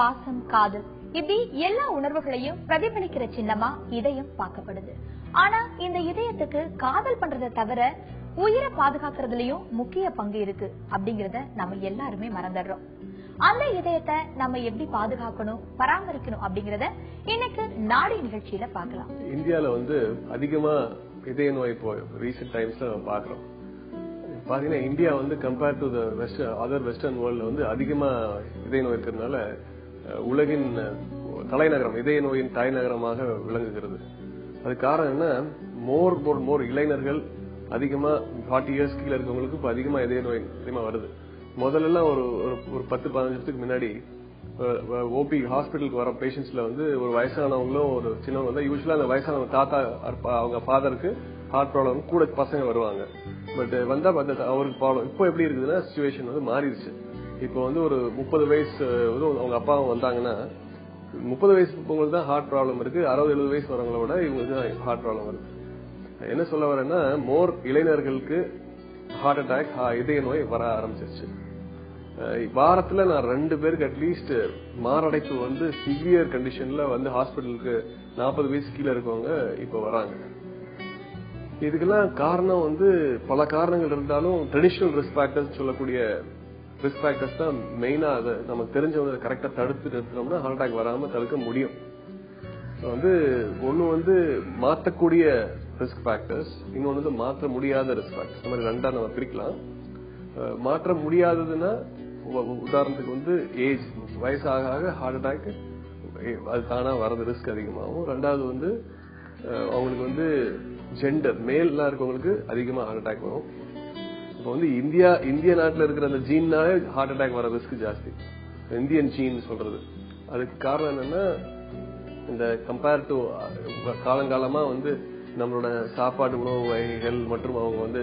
பாசம், காதல் இப்படி எல்லா உணர்வுகளையும் பிரதிபலிக்கிற சின்னமா இதயம் பார்க்கப்படுது. ஆனா இந்த இதயத்துக்கு காதல் பண்றதை தவிர உயிரை பாதுகாக்கிறதுலயும் முக்கிய பங்கு இருக்கு அப்படிங்கறத நம்ம எல்லாருமே மறந்துடுறோம். அந்த இதயத்தை நம்ம எப்படி பாதுகாக்கணும், பராமரிக்கணும் அப்படிங்கறத இன்னைக்கு நாடி நிகழ்ச்சியில பார்க்கலாம். இந்தியால அதிகமா இதய நோய் இப்போ ரீசெண்ட் டைம்ஸ்ல நம்ம பாக்குறோம். பாத்தீங்கன்னா India compared to other western வேர்ல்ட்ல அதிகமா இதய நோய் இருக்கிறதுனால உலகின் தலைநகரம், இதய நோயின் தலைநகரமாக விளங்குகிறது. அது காரணம் என்ன? மோர் இளைஞர்கள் அதிகமா 40 இயர்ஸ் கீழே இருக்கவங்களுக்கு இப்ப அதிகமா இதய நோய் அதிகமா வருது. முதல்ல ஒரு 10-15 வருஷத்துக்கு முன்னாடி ஓபி ஹாஸ்பிட்டலுக்கு வர பேஷண்ட்ஸ்ல ஒரு வயசானவங்களும் ஒரு சின்னவங்க யூஸ்வலா அந்த வயசானவங்க தாத்தா அவங்க ஃபாதருக்கு ஹார்ட் ப்ராப்ளம் கூட பசங்க வருவாங்க. பட் வந்தா அவருக்கு ப்ராப்ளம் இப்போ எப்படி இருக்குதுன்னா சிச்சுவேஷன் மாறிடுச்சு. இப்போ ஒரு 30 வயசு அவங்க அப்பாவும் வந்தாங்கன்னா 30 வயசு உங்களுக்கு தான் ஹார்ட் ப்ராப்ளம் இருக்கு. 60-70 வயசு வரவங்கள விட இவங்களுக்கு ஹார்ட் ப்ராப்ளம் வருது. என்ன சொல்ல வரேன்னா மோர் இளைஞர்களுக்கு ஹார்ட் அட்டாக், இதய நோய் வர ஆரம்பிச்சிருச்சு. வாரத்துல நான் 2 பேருக்கு அட்லீஸ்ட் மாரடைப்பு சிவியர் கண்டிஷன்ல ஹாஸ்பிட்டலுக்கு 40 வயசு கீழே இருக்கவங்க இப்ப வராங்க. இதுக்கெல்லாம் காரணம் பல காரணங்கள் இருந்தாலும் ட்ரெடிஷனல் ரிஸ்க் ஃபேக்டர்ஸ் சொல்லக்கூடிய ரிஸ்க் ஃபேக்டர்ஸ் தான் மெயினா. அதை நமக்கு தெரிஞ்சவங்க கரெக்டா தடுத்து நிறுத்தினோம்னா ஹார்ட் அட்டாக் வராம தடுக்க முடியும். ஒன்னு மாற்றக்கூடிய ரிஸ்க் ஃபேக்டர்ஸ், இன்னொன்னு மாற்ற முடியாத ரிஸ்க் ஃபேக்டர்ஸ். இந்த மாதிரி ரெண்டா நம்ம பிரிக்கலாம். மாற்ற முடியாததுன்னா உதாரணத்துக்கு ஏஜ், வயசாக ஆக ஹார்ட் அட்டாக் அது தானா வரது ரிஸ்க் அதிகமாகும். ரெண்டாவது அவங்களுக்கு ஜெண்டர் மேல்லாம் இருக்கவங்களுக்கு அதிகமா ஹார்ட் அட்டாக் வரும். இப்போ இந்திய நாட்டில் இருக்கிற அந்த ஜீன்னாலே ஹார்ட் அட்டாக் வர ரிஸ்க் ஜாஸ்தி, இந்தியன் ஜீன் சொல்றது. அதுக்கு காரணம் என்னன்னா இந்த கம்பேர் டு காலங்காலமா நம்மளோட சாப்பாடு உணவு வகைகள் மற்றும் அவங்க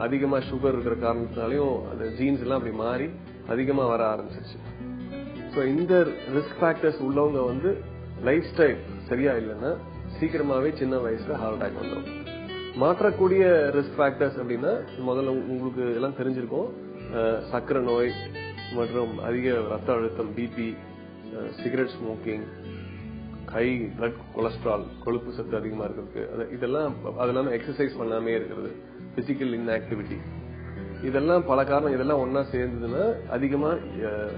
அதிகமா சுகர் இருக்கிற காரணத்தினாலையும் அந்த ஜீன்ஸ் எல்லாம் அப்படி மாறி அதிகமா வர ஆரம்பிச்சிருச்சு. ஸோ இந்த ரிஸ்க் ஃபேக்டர்ஸ் உள்ளவங்க லைஃப் ஸ்டைல் சரியா இல்லைன்னா சீக்கிரமாவே சின்ன வயசுல ஹார்ட் அட்டாக் வந்துடும். மாற்றக்கூடிய ரிஸ்க் ஃபேக்டர்ஸ் அப்படின்னா முதல்ல உங்களுக்கு எல்லாம் தெரிஞ்சிருக்கும், சர்க்கரை நோய் மற்றும் அதிக ரத்த அழுத்தம், BP, cigarette smoking, high blood cholesterol, கொழுப்பு சத்து அதிகமா இருக்கு. இதெல்லாம் அதெல்லாம் எக்ஸசைஸ் பண்ணாமே இருக்கிறது, பிசிக்கல் இன்ஆக்டிவிட்டி, இதெல்லாம் பல காரணம். இதெல்லாம் ஒன்னா சேர்ந்ததுன்னா அதிகமா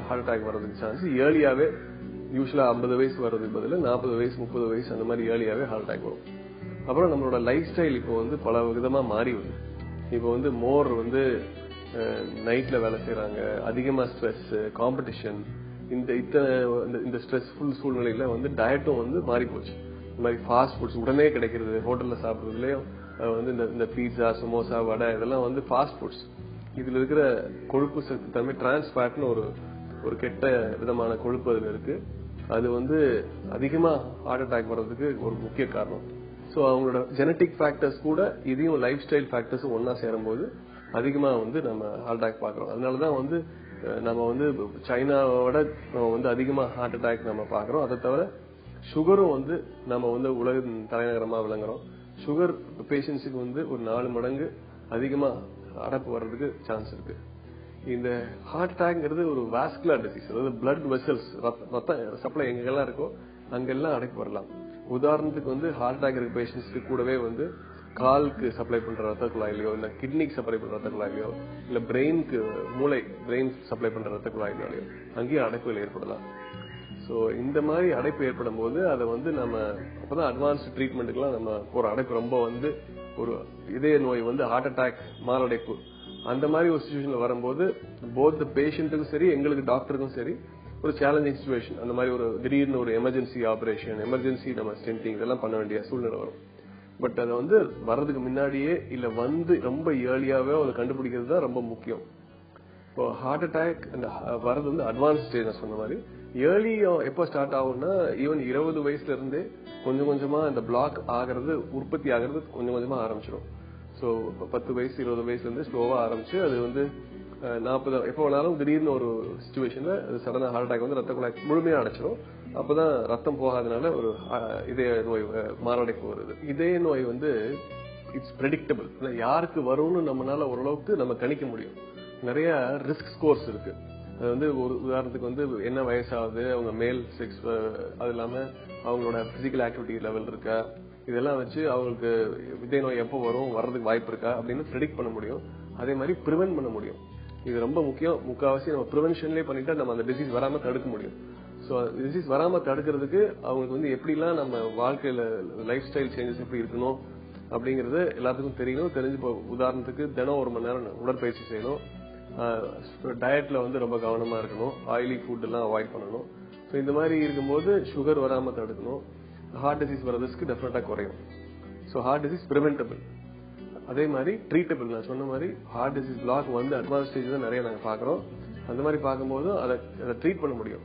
ஹார்ட் அட்டாக் வர்றதுக்கு சான்ஸ் ஏர்லியாவே, யூஸ்வலா 50 வயசு வர்றதுக்கு பதில் 40 வயசு 30 வயசு அந்த மாதிரி ஏர்லியாவே ஹார்ட் அட்டாக் வரும். அப்புறம் நம்மளோட லைஃப் ஸ்டைல் இப்போ பல விதமா மாறி வருது. இப்போ மோர் நைட்ல வேலை செய்யறாங்க, அதிகமா ஸ்ட்ரெஸ், காம்படிஷன், இந்த ஸ்ட்ரெஸ்ஃபுல் சூழ்நிலையில டயட்டும் மாறி போச்சு. இந்த மாதிரி ஃபாஸ்ட் ஃபுட்ஸ் உடனே கிடைக்கிறது, ஹோட்டல்ல சாப்பிடுறதுலயும் இந்த பீட்சா, சமோசா, வடை இதெல்லாம் ஃபாஸ்ட் ஃபுட்ஸ். இதுல இருக்கிற கொழுப்பு சத்து தன்மை டிரான்ஸ்ஃபேட்னு ஒரு கெட்ட விதமான கொழுப்பு அதுல இருக்கு. அது அதிகமா ஹார்ட் அட்டாக் வர்றதுக்கு ஒரு முக்கிய காரணம். சோ அவங்களோட ஜெனட்டிக் ஃபேக்டர்ஸ் கூட இதையும் லைஃப் ஸ்டைல் ஃபேக்டர்ஸ் ஒன்னா சேரும்போது அதிகமா நம்ம ஹார்ட் அட்டாக் பாக்குறோம். அதனாலதான் நம்ம சைனாவோட நம்ம அதிகமா ஹார்ட் அட்டாக் நம்ம பாக்குறோம். அதை தவிர சுகரும் நம்ம உலகின் தலைநகரமா விளங்குறோம். சுகர் பேஷண்ட்ஸுக்கு ஒரு 4 மடங்கு அதிகமா அடைப்பு வர்றதுக்கு சான்ஸ் இருக்கு. இந்த ஹார்ட் அட்டாக்ங்கிறது ஒரு வாஸ்குலர் டிசீஸ், அதாவது பிளட் வெசல்ஸ், ரத்த சப்ளை எங்கெல்லாம் இருக்கோ அங்கெல்லாம் அடைப்பு வரலாம். உதாரணத்துக்கு ஹார்ட் அட்டாக் இருக்க பேஷண்ட்ஸ்க்கு கூடவே காலுக்கு சப்ளை பண்ற ரத்த குழாயிலையோ, இல்ல கிட்னிக்கு சப்ளை பண்ற ரத்த குழாயிலையோ, இல்ல பிரெயினுக்கு பிரெயின் சப்ளை பண்ற ரத்த குழாயிலையோ அங்கேயும் அடைப்புகள் ஏற்படலாம். சோ இந்த மாதிரி அடைப்பு ஏற்படும் போது அதை நம்ம அப்பதான் அட்வான்ஸ்ட் ட்ரீட்மெண்ட்டுக்கெல்லாம் நம்ம போற அடைப்பு ரொம்ப ஒரு இதய நோய் ஹார்ட் அட்டாக், மாரடைப்பு அந்த மாதிரி ஒரு சிச்சுவேஷன்ல வரும்போது போத் பேஷண்ட்டுக்கும் சரி எங்களுக்கு டாக்டருக்கும் சரி ஒரு சேலஞ்சிங் சிச்சுவேஷன். அந்த மாதிரி ஒரு திடீர்னு ஒரு எமர்ஜென்சி ஆபரேஷன், எமர்ஜென்சி நம்ம ஸ்டென்டிங் இதெல்லாம் பண்ண வேண்டிய சூழ்நிலை வரும். பட் அதை வர்றதுக்கு முன்னாடியே இல்ல ரொம்ப ஏர்லியாவே அதை கண்டுபிடிக்கிறது தான் ரொம்ப முக்கியம். இப்போ ஹார்ட் அட்டாக் வர்றது அட்வான்ஸ் ஸ்டேஜ் நான் சொன்ன மாதிரி. ஏர்லி எப்போ ஸ்டார்ட் ஆகும்னா ஈவன் 20 வயசுல இருந்தே கொஞ்சம் கொஞ்சமா இந்த பிளாக் ஆகிறது, உற்பத்தி ஆகிறது கொஞ்சம் கொஞ்சமா ஆரம்பிச்சிடும். சோ 10 வயசு 20 வயசுல இருந்து ஸ்லோவா ஆரம்பிச்சு அது 40 எப்போ வேணாலும் திடீர்னு ஒரு சிச்சுவேஷன்ல சடனா ஹார்ட் அட்டாக் ரத்த குழாய் முழுமையா அடைச்சிடும். அப்பதான் ரத்தம் போகாதனால ஒரு இதய நோய், மாரடைப்பு வருது. இதய நோய் இட்ஸ் பிரெடிக்டபிள், யாருக்கு வரும்னு நம்மளால ஓரளவுக்கு நம்ம கணிக்க முடியும். நிறைய ரிஸ்க் ஸ்கோர்ஸ் இருக்கு. அது வந்து ஒரு உதாரணத்துக்கு வந்து என்ன வயசாகுது, அவங்க மேல் செக்ஸ், அது இல்லாம அவங்களோட பிசிக்கல் ஆக்டிவிட்டி லெவல் இருக்கா, இதெல்லாம் வச்சு அவங்களுக்கு இதய நோய் எப்போ வர்றதுக்கு வாய்ப்பு இருக்கா அப்படின்னு ப்ரெடிக்ட் பண்ண முடியும். அதே மாதிரி ப்ரிவென்ட் பண்ண முடியும். இது ரொம்ப முக்கியம். முக்காவாசி நம்ம ப்ரிவென்ஷன்லேயே பண்ணிட்டா நம்ம அந்த டிசீஸ் வராம தடுக்க முடியும். ஸோ டிசீஸ் வராம தடுக்கிறதுக்கு அவங்களுக்கு வந்து எப்படிலாம் நம்ம வாழ்க்கையில லைஃப் ஸ்டைல் சேஞ்சஸ் எப்படி இருக்கணும் அப்படிங்கறது எல்லாத்துக்கும் தெரியணும். தெரிஞ்சு இப்போ உதாரணத்துக்கு தினம் 1 மணி நேரம் உடற்பயிற்சி செய்யணும். டயட்ல வந்து ரொம்ப கவனமா இருக்கணும். ஆயிலி ஃபுட் எல்லாம் அவாய்ட் பண்ணணும். ஸோ இந்த மாதிரி இருக்கும்போது சுகர் வராம தடுக்கணும். ஹார்ட் டிசீஸ் வர ரிஸ்க் டெஃபினட்டா குறையும். So heart disease preventable. அதே மாதிரி ட்ரீட்டபிள். நான் சொன்ன மாதிரி ஹார்ட் டிசீஸ் பிளாக் வந்து அட்வான்ஸ் ஸ்டேஜ் தான் நிறைய நாங்க பாக்குறோம். அந்த மாதிரி பார்க்கும்போது அதை ட்ரீட் பண்ண முடியும்.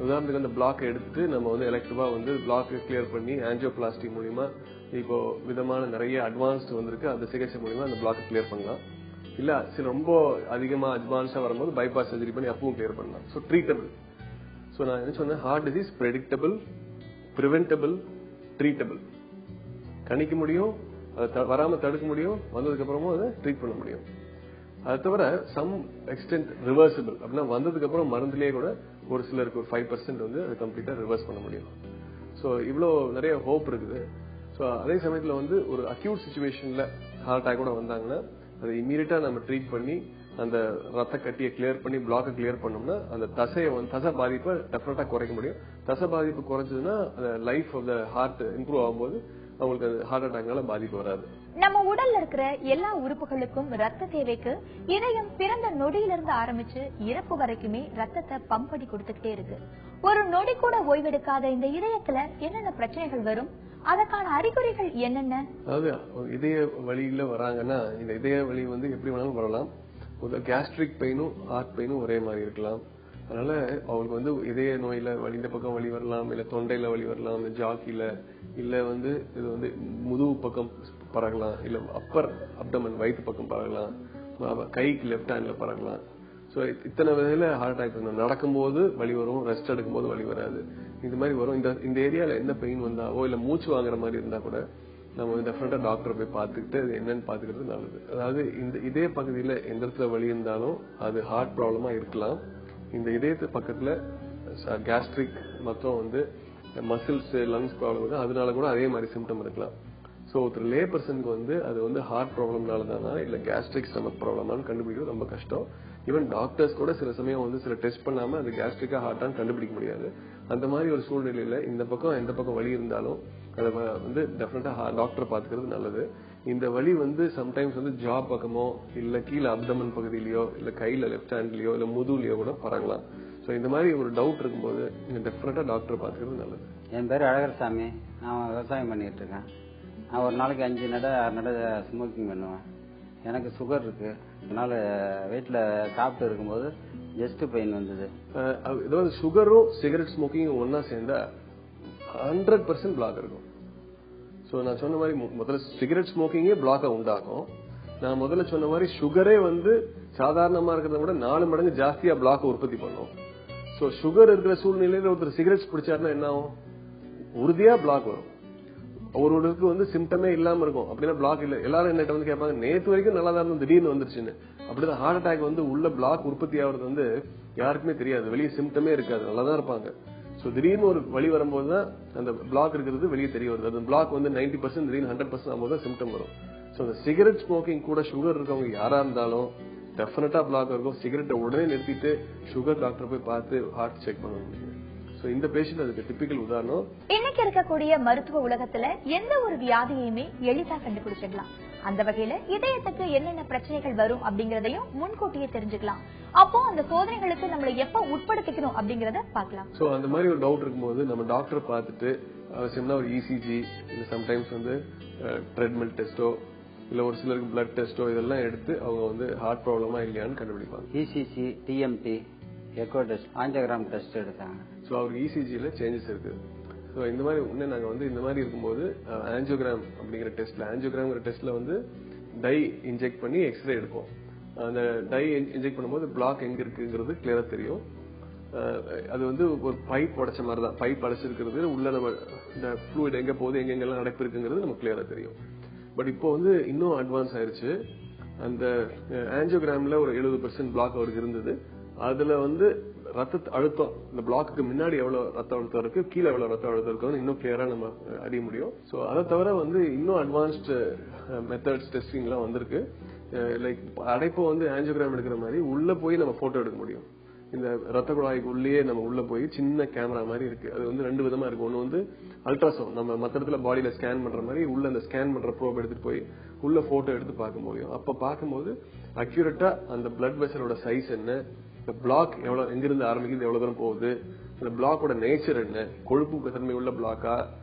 உதாரணத்துக்கு அந்த பிளாக் எடுத்துட்டு நம்ம வந்து எலக்டிவா வந்து பிளாக் கிளியர் பண்ணி ஆஞ்சியோபிளாஸ்டி மூலியமா இப்போ விதமான நிறைய அட்வான்ஸ்ட் வந்திருக்கு. அந்த சிகிச்சை மூலியமா அந்த பிளாக் கிளியர் பண்ணலாம். இல்ல சில ரொம்ப அதிகமா அட்வான்ஸா வரும்போது பைபாஸ் சர்ஜரி பண்ணி அப்பவும் கிளியர் பண்ணலாம். So treatable. ஸோ நான் என்ன சொன்னேன், ஹார்ட் டிசீஸ் பிரெடிக்டபிள், பிரிவென்டபிள், ட்ரீட்டபிள். கணிக்க முடியும், அதை வராம தடுக்க முடியும், வந்ததுக்கு அப்புறமும் அதை ட்ரீட் பண்ண முடியும். அது தவிர சம் எக்ஸ்டென்ட் ரிவர்சிபிள். அப்படின்னா வந்ததுக்கு அப்புறம் மருந்துலேயே கூட ஒரு சிலருக்கு ஒரு 5% வந்து அதை கம்ப்ளீட்டா ரிவர்ஸ் பண்ண முடியும். ஸோ இவ்வளோ நிறைய ஹோப் இருக்குது. ஸோ அதே சமயத்தில் வந்து ஒரு அக்யூட் சுச்சுவேஷன்ல ஹார்ட் அட்டாக் கூட வந்தாங்கன்னா அதை இமீடியட்டா நம்ம ட்ரீட் பண்ணி அந்த ரத்த கட்டியை கிளியர் பண்ணி பிளாக்கை கிளியர் பண்ணோம்னா அந்த தசை பாதிப்பை டெஃபினட்டா குறைக்க முடியும். தசை பாதிப்பு குறைஞ்சதுன்னா அந்த life of the heart improve ஆகும்போது அவங்களுக்கு ஹார்ட் அட்டாக்னால பாதிப்பு வராது. நம்ம உடல்ல இருக்கிற எல்லா உறுப்புகளுக்கும் ரத்த தேவைக்கு இதயம் பிறந்த நொடியிலிருந்து ஆரம்பிச்சு இறப்பு வரைக்குமே ரத்தத்தை பம்ப் பண்ணி கொடுத்துக்கிட்டே இருக்கு. ஒரு நொடி கூட ஓய்வெடுக்காத இந்த இதயத்துல என்னென்ன பிரச்சனைகள் வரும், அதற்கான அறிகுறிகள் என்னென்ன? அதாவது இதய வலியில வராங்கன்னா இந்த இதய வலி வந்து எப்படி வேணாலும் வரலாம். கேஸ்ட்ரிக் பெயினும் ஹார்ட் பெயினும் ஒரே மாதிரி இருக்கலாம். அதனால அவங்களுக்கு வந்து இதய நோயில வலி இந்த பக்கம் வலி வரலாம், இல்ல தொண்டையில வலி வரலாம், இல்ல ஜாக்கில, இல்ல வந்து இது வந்து முதுகு பக்கம் பரகலாம், இல்ல அப்பர் அப்டமன் வயிற்று பக்கம் பரகலாம், கைக்கு லெப்ட் ஹேண்ட்ல பரகலாம். ஸோ இத்தனை வகையில ஹார்ட் அட்டாக் நடக்கும்போது வலி வரும், ரெஸ்ட் எடுக்கும்போது வலி வராது. இந்த மாதிரி வரும். இந்த ஏரியால என்ன பெயின் வந்தாவோ இல்ல மூச்சு வாங்குற மாதிரி இருந்தா கூட நம்ம டெஃபினட்டா டாக்டர் போய் பார்த்துக்கிட்டு அது என்னன்னு பாத்துக்கிறது நல்லது. அதாவது இந்த இதய பகுதியில எந்த இடத்துல வலி இருந்தாலும் அது ஹார்ட் ப்ராப்ளமா இருக்கலாம். இந்த இதயத்து பக்கத்துல கேஸ்ட்ரிக் மற்றும் வந்து மசில்ஸ் லங்ஸ் ப்ராப்ளம் அதனால கூட அதே மாதிரி சிம்டம் இருக்கலாம். ஸோ ஒருத்தர் லே பர்சனுக்கு வந்து அது வந்து ஹார்ட் ப்ராப்ளம்னால தானா இல்ல கேஸ்ட்ரிக் ஸ்டமக் ப்ராப்ளமானு கண்டுபிடிக்கிறது ரொம்ப கஷ்டம். ஈவன் டாக்டர்ஸ் கூட சில சமயம் வந்து சில டெஸ்ட் பண்ணாம அது கேஸ்ட்ரிக்கா ஹார்ட்டான்னு கண்டுபிடிக்க முடியாது. அந்த மாதிரி ஒரு சூழ்நிலையில இந்த பக்கம் எந்த பக்கம் வலி இருந்தாலும் அதை வந்து டெஃபினட்டா டாக்டர் பாத்துக்கிறது நல்லது. இந்த வலி வந்து சம்டைம்ஸ் வந்து ஜா பக்கமோ இல்ல கீழே அப்டமன் பகுதியிலயோ இல்ல கையில லெப்ட் ஹேண்ட்லயோ இல்ல முதுகுலயோ கூட பரகலாம். ஸோ இந்த மாதிரி ஒரு டவுட் இருக்கும்போது நீங்க டெஃபினட்டா டாக்டர் பாத்துக்கிறது நல்லது. என் பேர் அழகர்சாமி. நான் விவசாயம் பண்ணிட்டு இருக்கேன். நான் ஒரு நாளைக்கு 5 நட 6 நட ஸ்மோக்கிங் பண்ணுவேன். எனக்கு சுகர் இருக்கு. அதனால வீட்டில் சாப்பிட்டு இருக்கும்போது ஜஸ்ட் பெயின் வந்தது. ஏதாவது சுகரும் சிகரெட் ஸ்மோக்கிங் ஒன்னா சேர்ந்தா 100% பிளாக் இருக்கும். ஸோ நான் சொன்ன மாதிரி முதல்ல சிகரெட் ஸ்மோக்கிங்கே பிளாக்கை உண்டாகும். நான் முதல்ல சொன்ன மாதிரி சுகரே வந்து சாதாரணமா இருக்கிறத விட 4 மடங்கு ஜாஸ்தியா பிளாக் உற்பத்தி பண்ணும். ஸோ சுகர் இருக்கிற சூழ்நிலையில ஒருத்தர் சிகரெட்ஸ் பிடிச்சாருன்னா என்ன ஆகும்? உறுதியா பிளாக் வரும். ஒருவருக்கு வந்து சிம்டமே இல்லாம இருக்கும். அப்படின்னா பிளாக் இல்ல. எல்லாரும் என்ன வந்து கேட்பாங்க, நேற்று வரைக்கும் நல்லா தான் இருந்தது திடீர்னு வந்துருச்சுன்னு. அப்படிதான் ஹார்ட் அட்டாக் வந்து உள்ள பிளாக் உற்பத்தி ஆகுறது வந்து யாருக்குமே தெரியாது. வெளியே சிம்டமே இருக்காது, நல்லா தான் இருப்பாங்க. ஸோ திடீர்னு ஒரு வலி வரும்போது தான் அந்த பிளாக் இருக்கிறது வெளியே தெரிய வருது. அந்த பிளாக் வந்து 90% திடீர்னு 100% ஆகும்போது தான் சிம்டம் வரும். ஸோ அந்த சிகரெட் ஸ்மோக்கிங் கூட சுகர் இருக்கவங்க யாரா இருந்தாலும் டெஃபினட்டா பிளாக் இருக்கும். சிகரெட்டை உடனே நிறுத்திட்டு சுகர் டாக்டர் போய் பார்த்து ஹார்ட் செக் பண்ண முடியும். இந்த பேஷண்ட் அதுக்கு டிபிக்கல் உதாரணம். இன்னைக்கு இருக்கக்கூடிய மருத்துவ உலகத்துல எந்த ஒரு வியாதியையுமே எளிதா கண்டுபிடிச்சிடலாம். அந்த வகையில இதயத்துக்கு என்னென்ன பிரச்சனைகள் வரும் அப்படிங்கறதையும் முன்கூட்டியே தெரிஞ்சுக்கலாம். அப்போ அந்த சோதனைகளுக்கு நம்மளை எப்ப உட்படுத்திக்கணும் அப்படிங்கறத பார்க்கலாம். சோ அந்த மாதிரி ஒரு டவுட் இருக்கும்போது நம்ம டாக்டர் பார்த்துட்டு அவசியம்னா ஒரு இசிஜி இல்ல சம்டைம்ஸ் வந்து ட்ரெட்மில் டெஸ்டோ இல்ல ஒரு சிலருக்கு பிளட் டெஸ்டோ இதெல்லாம் எடுத்து அவங்க வந்து ஹார்ட் ப்ராப்ளமா இல்லையான்னு கண்டுபிடிப்பாங்க. ECG, TMT, echo test, angiogram test எடுத்தாங்க. ஸோ அவருக்கு இசிஜியில் சேஞ்சஸ் இருக்கு. ஸோ இந்த மாதிரி உடனே நாங்கள் வந்து இந்த மாதிரி இருக்கும்போது ஆஞ்சியோகிராம் அப்படிங்கிற டெஸ்ட்ல வந்து டை இன்ஜெக்ட் பண்ணி எக்ஸ்ரே எடுப்போம். அந்த டை இன்ஜெக்ட் பண்ணும்போது பிளாக் எங்க இருக்குங்கிறது கிளியரா தெரியும். அது வந்து ஒரு பைப் உடைச்ச மாதிரி தான். பைப் அடைச்சிருக்கிறது உள்ள நம்ம இந்த ஃப்ளூயிட் எங்க போகுது எங்கெங்கெல்லாம் நடப்பு இருக்குங்கிறது நமக்கு கிளியரா தெரியும். பட் இப்போ வந்து இன்னும் அட்வான்ஸ் ஆயிருச்சு. அந்த ஆஞ்சியோகிராம்ல ஒரு 70% பிளாக் அவருக்கு இருந்தது. அதுல வந்து ரத்த அழுத்தம் இந்த பிளாக்கு முன்னாடி எவ்வளவு ரத்த அழுத்தம் இருக்கு, கீழே எவ்வளவு ரத்த அழுத்தம் இருக்கு இன்னும் கிளியரா நம்ம அறிய முடியும். சோ அதை தவிர வந்து இன்னும் அட்வான்ஸ்டு மெத்தட்ஸ் டெஸ்டிங் எல்லாம் வந்திருக்கு. லைக் அடைப்போ வந்து ஆஞ்சியோகிராம் எடுக்கிற மாதிரி உள்ள போய் நம்ம போட்டோ எடுக்க முடியும். இந்த ரத்த குழாய்க்கு உள்ளே நம்ம உள்ள போய் சின்ன கேமரா மாதிரி இருக்கு. அது வந்து 2 விதமா இருக்கு. ஒன்னு வந்து அல்ட்ராசவுண்ட், நம்ம மத்த இடத்துல பாடியில ஸ்கேன் பண்ற மாதிரி உள்ள அந்த ஸ்கேன் பண்ற ப்ரோப் எடுத்துட்டு போய் உள்ள போட்டோ எடுத்து பார்க்க முடியும். அப்ப பார்க்கும்போது அக்யூரேட்டா அந்த பிளட் வெசலோட சைஸ் என்ன, இந்த பிளாக் எவ்வளவு எங்கிருந்து ஆரம்பிக்குது, எவ்வளவு தூரம் போகுது, இந்த பிளாக்கோட நேச்சர் என்ன, கொழுப்பு தன்மை உள்ள பிளாக்கா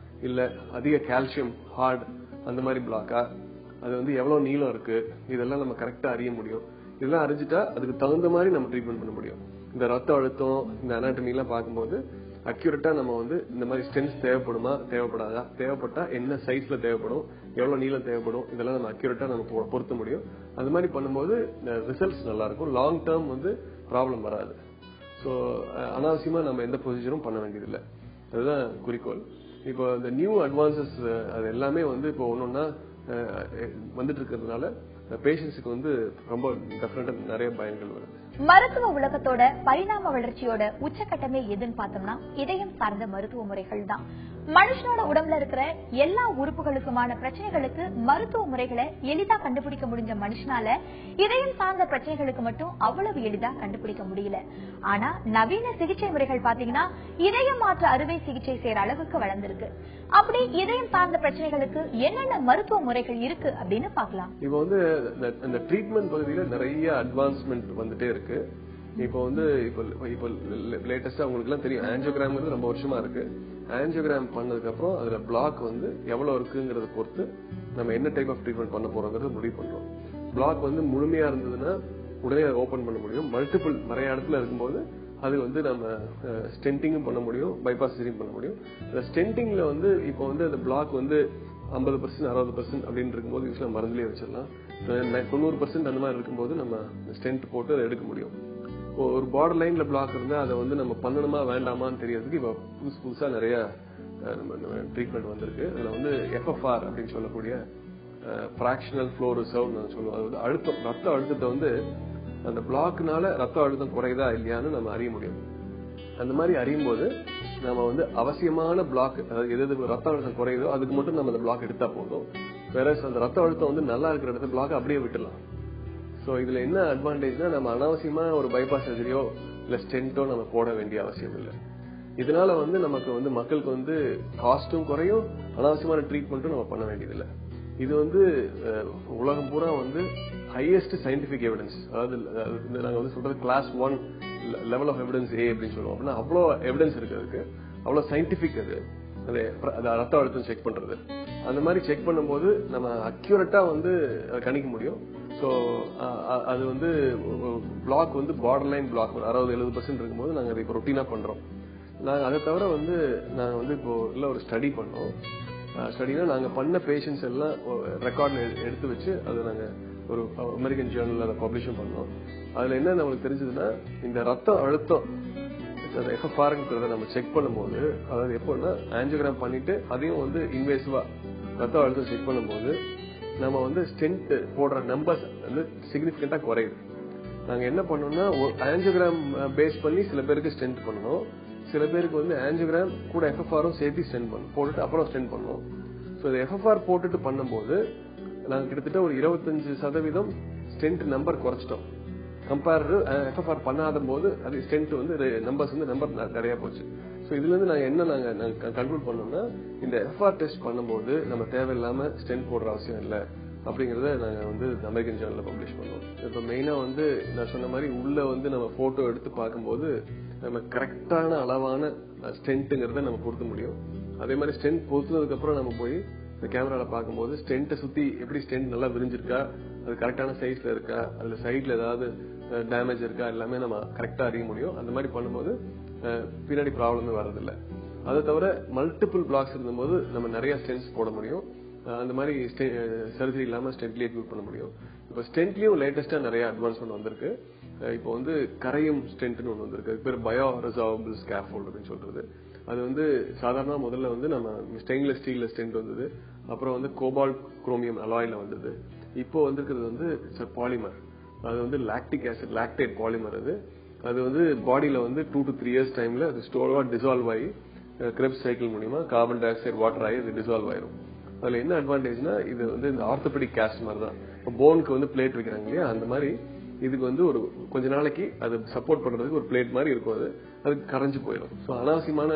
இல்ல அதிக கால்சியம் ஹார்ட் அந்த மாதிரி பிளாக்கா, அது வந்து எவ்வளவு நீளம் இருக்கு, இதெல்லாம் நம்ம கரெக்டா அறிய முடியும். இதெல்லாம் அறிஞ்சிட்டா அதுக்கு தகுந்த மாதிரி நம்ம ட்ரீட்மெண்ட் பண்ண முடியும். இந்த ரத்த அழுத்தம் இந்த அனாட்டமி எல்லாம் பார்க்கும்போது அக்யூரேட்டா நம்ம வந்து இந்த மாதிரி ஸ்டென்ஸ் தேவைப்படுமா தேவைப்படாதா, தேவைப்பட்டா என்ன சைஸ்ல தேவைப்படும், எவ்வளவு நீளம் தேவைப்படும், இதெல்லாம் நம்ம அக்யூரேட்டா நம்ம பொருத்த முடியும். அது மாதிரி பண்ணும்போது ரிசல்ட்ஸ் நல்லா இருக்கும். லாங் டேர்ம் வந்து ப்ராப்ளம் வராது. ஸோ அனாவசியமா நம்ம எந்த ப்ரொசீஜரும் பண்ண வேண்டியதில்லை. அதுதான் குறிக்கோள். இப்போ இந்த நியூ அட்வான்சஸ் அது எல்லாமே வந்து இப்போ ஒன்னொன்னா வந்துட்டு இருக்கிறதுனால பேஷண்ட்ஸுக்கு வந்து ரொம்ப டெஃபினட்டா நிறைய பயன்கள் வருது. மருத்துவ உலகத்தோட பரிணாம வளர்ச்சியோட உச்சகட்டமே எதுன்னு பார்த்தோம்னா இதயம் சார்ந்த மருத்துவ முறைகள் தான். மனுஷனோட உடம்புல இருக்கிற எல்லா உறுப்புகளுக்குமான பிரச்சனைகளுக்கு மருத்துவ முறைகளை எளிதா கண்டுபிடிக்க முடிஞ்ச மனுஷனால இதயம் சார்ந்த பிரச்சனைகளுக்கு மட்டும் அவ்வளவு எளிதா கண்டுபிடிக்க முடியல. ஆனா நவீன சிகிச்சை முறைகள் பாத்தீங்கன்னா இதயம் மாற்று அறுவை சிகிச்சை செய்யற அளவுக்கு வளர்ந்திருக்கு. அப்படி இதயம் சார்ந்த பிரச்சனைகளுக்கு என்னென்ன மருத்துவ முறைகள் இருக்கு அப்படின்னு பாக்கலாம். இப்போ வந்து இந்த ட்ரீட்மெண்ட் பகுதியில நிறைய அட்வான்ஸ்மெண்ட் வந்துட்டே இருக்கு. இப்போ வந்து இப்போ லேட்டஸ்டா உங்களுக்கு எல்லாம் தெரியும், ஆஞ்சியோகிராம் ரொம்ப வருஷமா இருக்கு. ஆஞ்சியோகிராம் பண்ணதுக்கு அப்புறம் அதுல பிளாக் வந்து எவ்வளவு இருக்குங்கிறத பொறுத்து நம்ம என்ன டைப் ஆஃப் ட்ரீட்மெண்ட் பண்ண போறோங்கிறத முடிவு பண்றோம். பிளாக் வந்து முழுமையா இருந்ததுன்னா உடனே ஓபன் பண்ண முடியும். மல்டிபிள் நிறைய இடத்துல இருக்கும்போது அது வந்து நம்ம ஸ்டென்டிங்கும் பண்ண முடியும், பைபாஸ் சர்ஜரி பண்ண முடியும். இந்த ஸ்டென்டிங்ல வந்து இப்போ வந்து அந்த பிளாக் வந்து 50% 60% அப்படின்னு இருக்கும்போது யூஸ்வலா மருந்துலயே வச்சிடலாம். 90% அந்த மாதிரி இருக்கும்போது நம்ம ஸ்டென்ட் போட்டு அதை எடுக்க முடியும். ஒரு பார்டர் லைன்ல பிளாக் இருந்தா அதை வந்து நம்ம பண்ணணுமா வேண்டாமான்னு தெரியறதுக்கு இப்ப புதுசா நிறைய ட்ரீட்மெண்ட் வந்திருக்கு. அதுல வந்து FFR அப்படின்னு சொல்லக்கூடிய பிராக்ஷனல் ஃப்ளோ ரிசர்வ் சொல்லுவோம். அதாவது அழுத்தம், ரத்த அழுத்தத்தை வந்து அந்த பிளாக்னால ரத்த அழுத்தம் குறையுதா இல்லையான்னு நம்ம அறிய முடியும். அந்த மாதிரி அறியும் போது நம்ம வந்து அவசியமான பிளாக், அதாவது எது ரத்த அழுத்தம் குறையுதோ அதுக்கு மட்டும் நம்ம அந்த பிளாக் எடுத்தா போதும். வேற அந்த ரத்த அழுத்தம் வந்து நல்லா இருக்கிற இடத்துல பிளாக் அப்படியே விட்டுலாம். சோ இதுல என்ன அட்வான்டேஜ்னா நம்ம அனாவசியமா ஒரு பைபாஸ் சர்ஜரியோ இல்ல ஸ்டென்ட்டோ நம்ம போட வேண்டிய அவசியம் இல்லை. இதனால வந்து நமக்கு வந்து மக்களுக்கு வந்து காஸ்டும் குறையும், அனாவசியமான ட்ரீட்மெண்ட்டும் நம்ம பண்ண வேண்டியதில்லை. இது வந்து உலகம் பூரா வந்து ஹையஸ்ட் சயின்டிபிக் எவிடன்ஸ், அதாவது நாங்க வந்து சொல்றது class 1 level of evidence A அப்படின்னு சொல்லுவோம். அப்படின்னா அவ்வளோ எவிடன்ஸ் இருக்கு, அதுக்கு அவ்வளவு சயின்டிபிக். அது ரத்த அழுத்தம் செக் பண்றது அந்த மாதிரி செக் பண்ணும்போது நம்ம அக்யூரேட்டா வந்து கணிக்க முடியும். ஸோ அது வந்து பிளாக் வந்து பார்டர் லைன் பிளாக் 60-70% இருக்கும்போது நாங்கள் அதை இப்போ ரொட்டீனா பண்றோம். நாங்கள் அதை தவிர வந்து நாங்கள் வந்து இப்போ இல்லை ஒரு ஸ்டடி பண்ணோம். ஸ்டடினா நாங்கள் பண்ண பேஷண்ட்ஸ் எல்லாம் ரெக்கார்ட் எடுத்து வச்சு அதை நாங்கள் ஒரு அமெரிக்கன் ஜேர்னல்ல அதை பப்ளிஷும் பண்ணோம். அதுல என்ன நம்மளுக்கு தெரிஞ்சதுன்னா இந்த ரத்த அழுத்தம் FFRங்கிறத நம்ம செக் பண்ணும்போது, அதாவது எப்போன்னா ஆஞ்சியோகிராம் பண்ணிட்டு அதையும் வந்து இன்வேசிவா ரத்த அழுத்தம் செக் பண்ணும்போது நம்ம வந்து ஸ்டென்ட் போடுற நம்பர்ஸ் வந்து சிக்னிபிகண்டா குறையுது. நாங்க என்ன பண்ணோம்னா ஆஞ்சியோகிராம் பேஸ் பண்ணி சில பேருக்கு ஸ்டென்ட் பண்ணணும், சில பேருக்கு வந்து ஆஞ்சியோகிராம் கூட FFRம் சேர்த்து ஸ்டென்ட் போட்டுட்டு அப்புறம் ஸ்டென்ட் பண்ணோம். ஸோ FFR போட்டுட்டு பண்ணும்போது நாங்க கிட்டத்தட்ட ஒரு 25% ஸ்டென்ட் நம்பர் குறைச்சிட்டோம். கம்பேர் FFR பண்ணாத போது அது ஸ்டென்ட் வந்து நம்பர்ஸ் வந்து நம்பர் நிறைய போச்சு. ஸோ இதுல இருந்து நாங்க என்ன நாங்க கன்க்ளூட் பண்ணோம்னா இந்த FFR டெஸ்ட் பண்ணும்போது நம்ம தேவையில்லாம ஸ்டென்ட் போடுற அவசியம் இல்லை அப்படிங்கறத நாங்க வந்து அமெரிக்கன் ஜேர்னல்ல பப்ளிஷ் பண்ணோம். இப்ப மெயினா வந்து நான் சொன்ன மாதிரி உள்ள வந்து நம்ம போட்டோ எடுத்து பார்க்கும்போது நம்ம கரெக்டான அளவான ஸ்டென்ட்ங்கிறத நம்ம பொருத்த முடியும். அதே மாதிரி ஸ்டென்ட் பொருத்துனதுக்கு அப்புறம் நம்ம போய் இந்த கேமரால பார்க்கும்போது ஸ்டென்ட்டை சுத்தி எப்படி ஸ்டென்ட் நல்லா விரிஞ்சிருக்கா, அது கரெக்டான சைஸ்ல இருக்கா, அதுல சைட்ல ஏதாவது டேமேஜ் இருக்கா, எல்லாமே நம்ம கரெக்டா அறிய முடியும். அந்த மாதிரி பண்ணும்போது பின்னாடி ப்ராப்ளமே வர்றதில்லை. அதை தவிர மல்டிபிள் பிளாக்ஸ் இருந்தபோது நம்ம நிறைய ஸ்டென்ட்ஸ் போட முடியும். அந்த மாதிரி சர்ஜரி இல்லாம ஸ்டென்ட்லயே யூஸ் பண்ண முடியும். இப்ப ஸ்டென்ட்லயும் லேட்டஸ்டா நிறைய அட்வான்ஸ்மெண்ட் வந்திருக்கு. இப்போ வந்து கரையும் ஸ்டென்ட்னு ஒன்று வந்திருக்கு. அது பேர் பயோ ரிசார்வபிள் ஸ்கேஃபோல்ட் அப்படின்னு சொல்றது. அது வந்து சாதாரண முதல்ல வந்து நம்ம ஸ்டெயின்லெஸ் ஸ்டீல்ல ஸ்டென்ட் வந்தது, அப்புறம் வந்து கோபால்ட் குரோமியம் அலாய்ல வந்தது. இப்போ வந்திருக்கிறது வந்து பாலிமர். அது வந்து லாக்டிக் ஆசிட் லாக்டேட் பாலிமர். அது வந்து பாடியில வந்து 2 to 3 years டைம்ல அது ஸ்லோவா டிசால்வ் ஆகி கிரெப்ஸ் சைக்கிள் மூலமா கார்பன் டை ஆக்சைடு வாட்டர் ஆகி அது டிசால்வ் ஆயிரும். அதுல என்ன அட்வான்டேஜ்னா இது வந்து இந்த ஆர்த்தோபெடிக் காஸ்ட் மாதிரி தான். இப்போ போனுக்கு வந்து பிளேட் வைக்கிறாங்க இல்லையா, அந்த மாதிரி இதுக்கு வந்து ஒரு கொஞ்ச நாளைக்கு அது சப்போர்ட் பண்றதுக்கு ஒரு பிளேட் மாதிரி இருக்கும். அது கரைஞ்சு போயிடும். ஸோ அனாவசியமான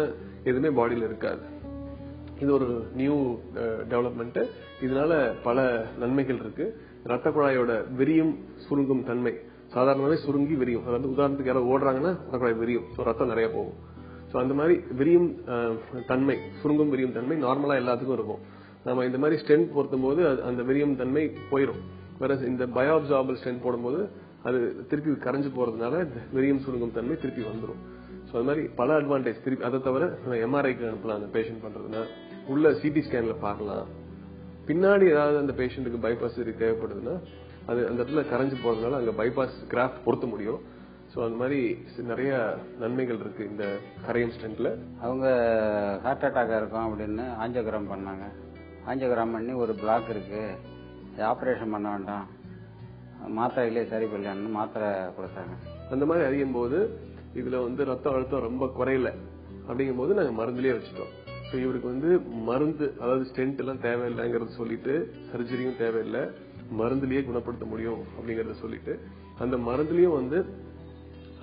எதுவுமே பாடியில இருக்காது. இது ஒரு நியூ டெவலப்மெண்ட். இதனால பல நன்மைகள் இருக்கு. ரத்த குழாயோட விரியும் சுருங்கும் தன்மை சாதாரணமாவே சுருங்கி விரியும். அதாவது உதாரணத்துக்கு யாராவது ஓடுறாங்கன்னா ரத்த குழாய் விரியும், ரத்தம் நிறைய போகும். ஸோ அந்த மாதிரி விரியும் தன்மை, சுருங்கும் விரியும் தன்மை நார்மலா எல்லாத்துக்கும் இருக்கும். நம்ம இந்த மாதிரி ஸ்டென்ட் பொருத்தும் போது அந்த விரியும் தன்மை போயிடும். வேற இந்த பயோஅப்சார்பல் ஸ்டென்ட் போடும்போது அது திருப்பி கரைஞ்சு போறதுனால விரியும் சுருங்கும் தன்மை திருப்பி வந்துடும். ஸோ அது மாதிரி பல அட்வான்டேஜ். திருப்பி அதை தவிர எம்ஆர்ஐக்கு அனுப்பலாம். அந்த பேஷண்ட் பண்றதுன்னா உள்ள சிடி ஸ்கேன்ல பார்க்கலாம். பின்னாடி ஏதாவது அந்த பேஷண்ட்டுக்கு பைபாஸ் தேவைப்படுதுன்னா அது அந்த இடத்துல கரைஞ்சு போறதுனால அங்க பைபாஸ் கிராஃப்ட் பொருத்த முடியும். ஸோ அந்த மாதிரி நிறைய நன்மைகள் இருக்கு இந்த கரையும் ஸ்டென்ட்ல. அவங்க ஹார்ட் அட்டாக் இருக்கும் அப்படின்னு ஆஞ்சியோகிராம் பண்ணாங்க. ஆஞ்சியோகிராம் பண்ணி ஒரு பிளாக் இருக்கு, ஆப்ரேஷன் பண்ண வேண்டாம், மாத்திரையிலே சரி பண்ணலான்னு மாத்திரை கொடுத்தாங்க. அந்த மாதிரி அறியும் போது இதுல வந்து ரத்த அழுத்தம் ரொம்ப குறையல அப்படிங்கும் போது நாங்க மருந்துலயே வச்சுட்டோம். ஸோ இவருக்கு வந்து மருந்து, அதாவது ஸ்டென்ட் எல்லாம் தேவையில்லைங்கிறத சொல்லிட்டு, சர்ஜரியும் தேவையில்லை, மருந்துலயே குணப்படுத்த முடியும் அப்படிங்கறத சொல்லிட்டு, அந்த மருந்துலயும் வந்து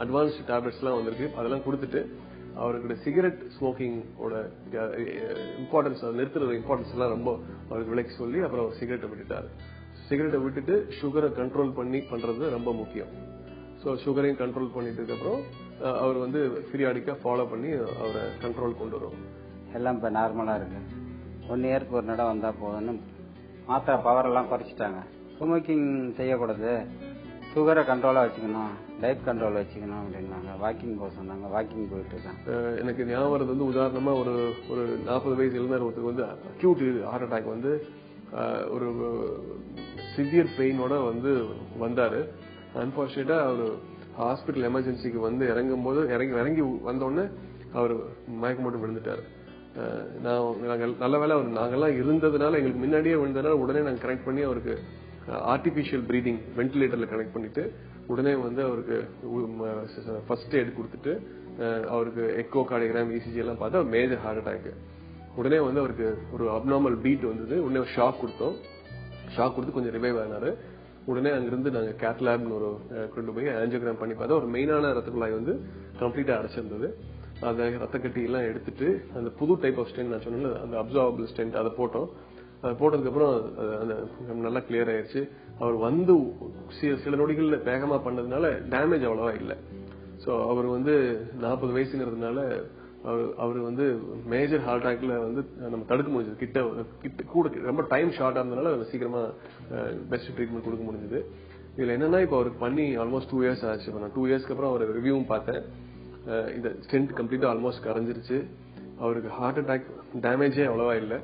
அட்வான்ஸ்ட் டேப்லெட்ஸ் எல்லாம் வந்திருக்கு. அதெல்லாம் கொடுத்துட்டு அவருக்கு சிகரெட் ஸ்மோக்கிங் இம்பார்ட்டன்ஸ், நிறுத்துற இம்பார்ட்டன்ஸ் எல்லாம் ரொம்ப அவருக்கு விளக்கி சொல்லி அப்புறம் அவர் சிகரெட்டை விட்டுட்டாரு. சிகரெட்டை விட்டுட்டு சுகரை கண்ட்ரோல் பண்ணி பண்றது ரொம்ப முக்கியம். ஸோ சுகரையும் கண்ட்ரோல் பண்ணிட்டு அப்புறம் அவர் வந்து பீரியாடிக்கா ஃபாலோ பண்ணி அவரை கண்ட்ரோல் கொண்டு வரும். எல்லாம் இப்ப நார்மலா இருக்கு. 1 இயருக்கு ஒரு நடம் வந்தா போதும்னு மாத்திரை பவர் எல்லாம் குறைச்சிட்டாங்க. ஸ்மோக்கிங் செய்யக்கூடாது, சுகரை கண்ட்ரோலா வச்சுக்கணும், டயட் கண்ட்ரோல் வச்சுக்கணும் அப்படின்னாங்க. வாக்கிங் போக சொன்னாங்க. வாக்கிங் போயிட்டு இருக்கேன். எனக்கு ஞாபகம் வருது வந்து உதாரணமா ஒரு 40 வயசு இளைஞர் ஒருத்தருக்கு வந்து அக்யூட் ஹார்ட் அட்டாக் வந்து ஒரு சிவியர் பெயினோட வந்து வந்தாரு. அன்பார்ச்சுனேட்டா அவர் ஹாஸ்பிட்டல் எமர்ஜென்சிக்கு வந்து இறங்கும் போது இறங்கி வந்தோடனே அவர் மயக்கம் போட்டு விழுந்துட்டாரு. நல்ல வேலை நாங்கெல்லாம் இருந்ததுனால, எங்களுக்கு முன்னாடியே விழுந்ததுனால உடனே நாங்க கனெக்ட் பண்ணி அவருக்கு ஆர்டிபிஷியல் பிரீதிங் வென்டிலேட்டர்ல கனெக்ட் பண்ணிட்டு உடனே வந்து அவருக்கு ஃபர்ஸ்ட் எய்ட் கொடுத்துட்டு அவருக்கு எக்கோ கார்டியோகிராம், இசிஜி எல்லாம் பார்த்தா மேஜர் ஹார்ட் அட்டாக். உடனே வந்து அவருக்கு ஒரு அப்நார்மல் பீட் வந்தது. உடனே ஷாக் கொடுத்தோம். ஷாக் கொடுத்து கொஞ்சம் ரிவைவ் ஆனாரு. உடனே அங்கிருந்து நாங்க கேத்லாப்னு ஒரு கொண்டு போய் ஆஞ்சியோகிராம் பண்ணி பார்த்தா ஒரு மெயினான ரத்த குழாய் வந்து கம்ப்ளீட்டா அடைச்சிருந்தது. அந்த ரத்த கட்டி எல்லாம் எடுத்துட்டு அந்த புது டைப் ஆஃப் ஸ்டென்ட் நான் சொன்னேன், அந்த அப்சார்பபிள் ஸ்டென்ட் அதை போட்டோம். அதை போட்டதுக்கு அப்புறம் நல்லா கிளியர் ஆயிடுச்சு. அவர் வந்து சில நொடிகள்ல வேகமா பண்ணதுனால டேமேஜ் அவ்வளவா இல்லை. சோ அவர் வந்து 40 வயசுங்கிறதுனால அவர் வந்து மேஜர் ஹார்ட் அட்டாக்ல வந்து நம்ம தடுக்க முடிஞ்சது. கிட்ட கூட ரொம்ப டைம் ஷார்ட்டா இருந்ததுனால சீக்கிரமா பெஸ்ட் ட்ரீட்மெண்ட் கொடுக்க முடிஞ்சது. இதுல என்னன்னா இப்ப அவருக்கு பண்ணி ஆல்மோஸ்ட் 2 இயர்ஸ் ஆச்சு. 2 இயர்ஸ்க்கு அப்புறம் அவர் ரிவ்யூவும் பார்த்தேன். இந்த ஸ்டென்ட் கம்ப்ளீட்டா ஆல்மோஸ்ட் கரைஞ்சிருச்சு. அவருக்கு ஹார்ட் அட்டாக் டேமேஜே அவ்வளவா இல்லை.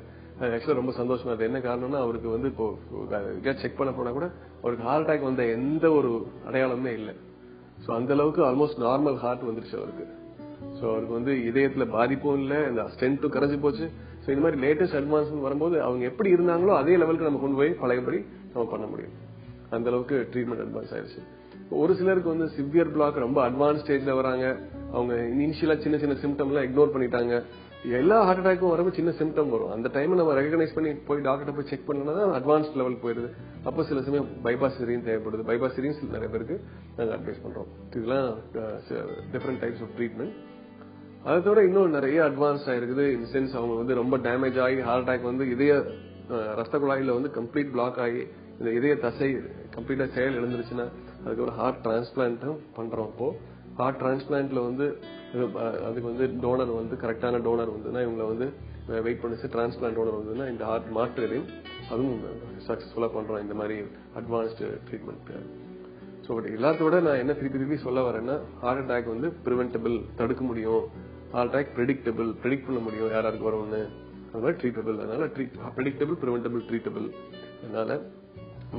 ஆக்சுவலா ரொம்ப சந்தோஷமா இருக்கு. என்ன காரணம்னா அவருக்கு வந்து இப்போ செக் பண்ண போனா கூட அவருக்கு ஹார்ட் அட்டாக் வந்த எந்த ஒரு அடையாளமே இல்லை. சோ அந்த அளவுக்கு ஆல்மோஸ்ட் நார்மல் ஹார்ட் வந்துருச்சு அவருக்கு. சோ அவருக்கு வந்து இதயத்துல பாதிப்பும் இல்லை, இந்த ஸ்டென்ட்டும் கரைஞ்சு போச்சு. சோ இந்த மாதிரி லேட்டஸ்ட் அட்வான்ஸ்மெண்ட் வரும்போது அவங்க எப்படி இருந்தாங்களோ அதே லெவலுக்கு நம்ம கொண்டு போய் பழையபடி நம்ம பண்ண முடியும். அந்த அளவுக்கு ட்ரீட்மெண்ட் அட்வான்ஸ் ஆயிடுச்சு. ஒரு சிலருக்கு வந்து சிவியர் பிளாக் ரொம்ப அட்வான்ஸ் ஸ்டேஜ்ல வராங்க. அவங்க இனிஷியலா சின்ன சின்ன சிம்டம் எல்லாம் இக்னோர் பண்ணிட்டாங்க. எல்லா ஹார்ட் அட்டாக்கும் வரப்போ சின்ன சிம்டம் வரும். அந்த டைம் நம்ம ரெகனைஸ் பண்ணி போய் டாக்டர் போய் செக் பண்ணா அட்வான்ஸ் லெவல் போயிருது. அப்போ சில சமயம் பைபாஸ் சர்ஜரி தேவைப்படுது. பைபாஸ் சர்ஜரி நிறைய பேருக்கு நாங்க அட்வைஸ் பண்றோம். இதெல்லாம் டிஃபரெண்ட் டைப்ஸ் ஆஃப் ட்ரீட்மெண்ட். அதை தவிர இன்னும் நிறைய அட்வான்ஸ் ஆயிருக்குது. இன் சென்ஸ் அவங்க வந்து ரொம்ப டேமேஜ் ஆகி ஹார்ட் அட்டாக் வந்து இதய ரத்த குழாயில வந்து கம்ப்ளீட் பிளாக் ஆகி இந்த இதய தசை கம்ப்ளீட்டா செயல் இழந்துருச்சுன்னா அதுக்கப்புறம் ஹார்ட் டிரான்ஸ்பிளான்ட்டும் பண்றோம். இப்போ ஹார்ட் டிரான்ஸ்பிளான்ட்ல வந்து அதுக்கு வந்து டோனர் வந்து கரெக்டான டோனர் வந்துன்னா இவங்களை வந்து வெயிட் பண்ணிச்சு. டிரான்ஸ்பிளான்ட் டோனர் வந்துன்னா இந்த ஹார்ட் மாற்றுகளையும் அதுவும் சக்சஸ்ஃபுல்லா பண்றோம். இந்த மாதிரி அட்வான்ஸ்டு ட்ரீட்மெண்ட். ஸோ பட் எல்லாத்த விட நான் என்ன திருப்பி சொல்ல வரேன்னா, ஹார்ட் அட்டாக் வந்து பிரிவென்டபிள், தடுக்க முடியும். ஹார்ட் அட்டாக் ப்ரெடிக்டபிள், ப்ரெடிக்ட் பண்ண முடியும் யாராருக்கு வரும்னு. அது மாதிரி ட்ரீட்டபிள். அதனால ப்ரெடிக்டபிள், பிரிவென்டபிள், ட்ரீட்டபிள். அதனால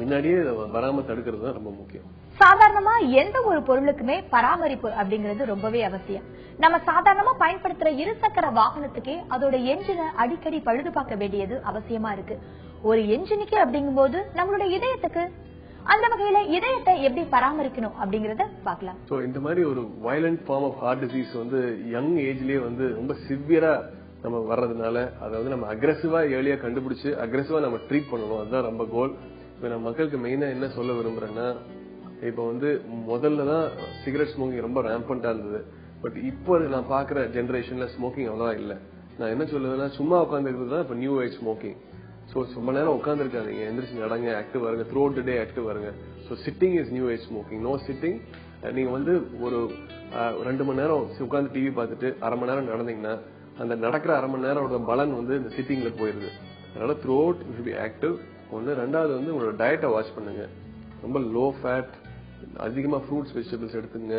முன்னாடியே வராம தடுக்கிறது தான் ரொம்ப முக்கியம். சாதாரணமா எந்த ஒரு பொருளுக்குமே பராமரிப்பு அப்படிங்கிறது ரொம்பவே அவசியம். நம்ம சாதாரணமா பயன்படுத்துற இருசக்கர வாகனத்துக்கே அதோட என்ஜினை அடிக்கடி பழுது பார்க்க வேண்டியது அவசியமா இருக்கு. ஒரு என்ஜினுக்கு அப்படிங்கும் போது நம்மளோட இதயத்துக்கு அந்த வகையில இதயத்தை எப்படி பராமரிக்கணும் அப்படிங்கறத பார்க்கலாம். சோ இந்த மாதிரி ஒரு violent form of heart disease வந்து யங் ஏஜ்லயே வந்து ரொம்ப சிவியரா நம்ம வர்றதுனால அதை வந்து நம்ம அக்ரெசிவா ஏர்லியா கண்டுபிடிச்சு அக்ரெசிவா நம்ம ட்ரீட் பண்ணணும். அதுதான் ரொம்ப கோல். இப்ப நான் மக்களுக்கு மெயினா என்ன சொல்ல விரும்புறேன்னா, இப்ப வந்து முதல்ல தான் சிகரெட் ஸ்மோக்கிங் ரொம்ப ரேம்பண்டா இருந்தது. பட் இப்போ நான் பாக்குற ஜெனரேஷன்ல ஸ்மோக்கிங் அவ்வளவா இல்ல. நான் என்ன சொல்லுவேன்னா, சும்மா உட்காந்துருக்கிறது தான் இப்ப நியூ ஏஜ் ஸ்மோக்கிங். சோ ரொம்ப நேரம் உட்கார்ந்து இருக்காதீங்க, எந்திரிச்சு நடங்க, ஆக்டிவ் வருங்க, த்ரூ அவுட் டே ஆக்டிவ் வருங்க. So sitting is new age smoking. No sitting. நீங்க வந்து ஒரு 2 மணி நேரம் உட்கார்ந்து டிவி பார்த்துட்டு அரை மணி நேரம் நடந்தீங்கன்னா அந்த நடக்கிற அரை மணி நேரம் பலன் வந்து இந்த சிட்டிங்ல போயிருது. அதனால through out you should be active. ஒன்னு. ரெண்டாவது வந்து உங்களோட டயட்டை வாட்ச் பண்ணுங்க. ரொம்ப லோ ஃபேட், அதிகமா ஃப்ரூட்ஸ் வெஜிடபிள்ஸ் எடுத்துங்க.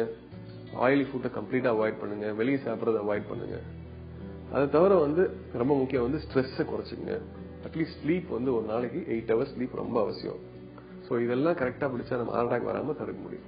ஆயிலி ஃபுட்டை கம்ப்ளீட்டா அவாய்ட் பண்ணுங்க. வெளியே சாப்பிடறத அவாய்ட் பண்ணுங்க. அதை தவிர வந்து ரொம்ப முக்கியம் வந்து ஸ்ட்ரெஸ்ஸை குறைச்சிங்க. அட்லீஸ்ட் ஸ்லீப் வந்து ஒரு நாளைக்கு 8 hours ஸ்லீப் ரொம்ப அவசியம். சோ இதெல்லாம் கரெக்டா பிடிச்சா நம்ம ஹார்ட் அட்டாக் வராம தடுக்க முடியும்.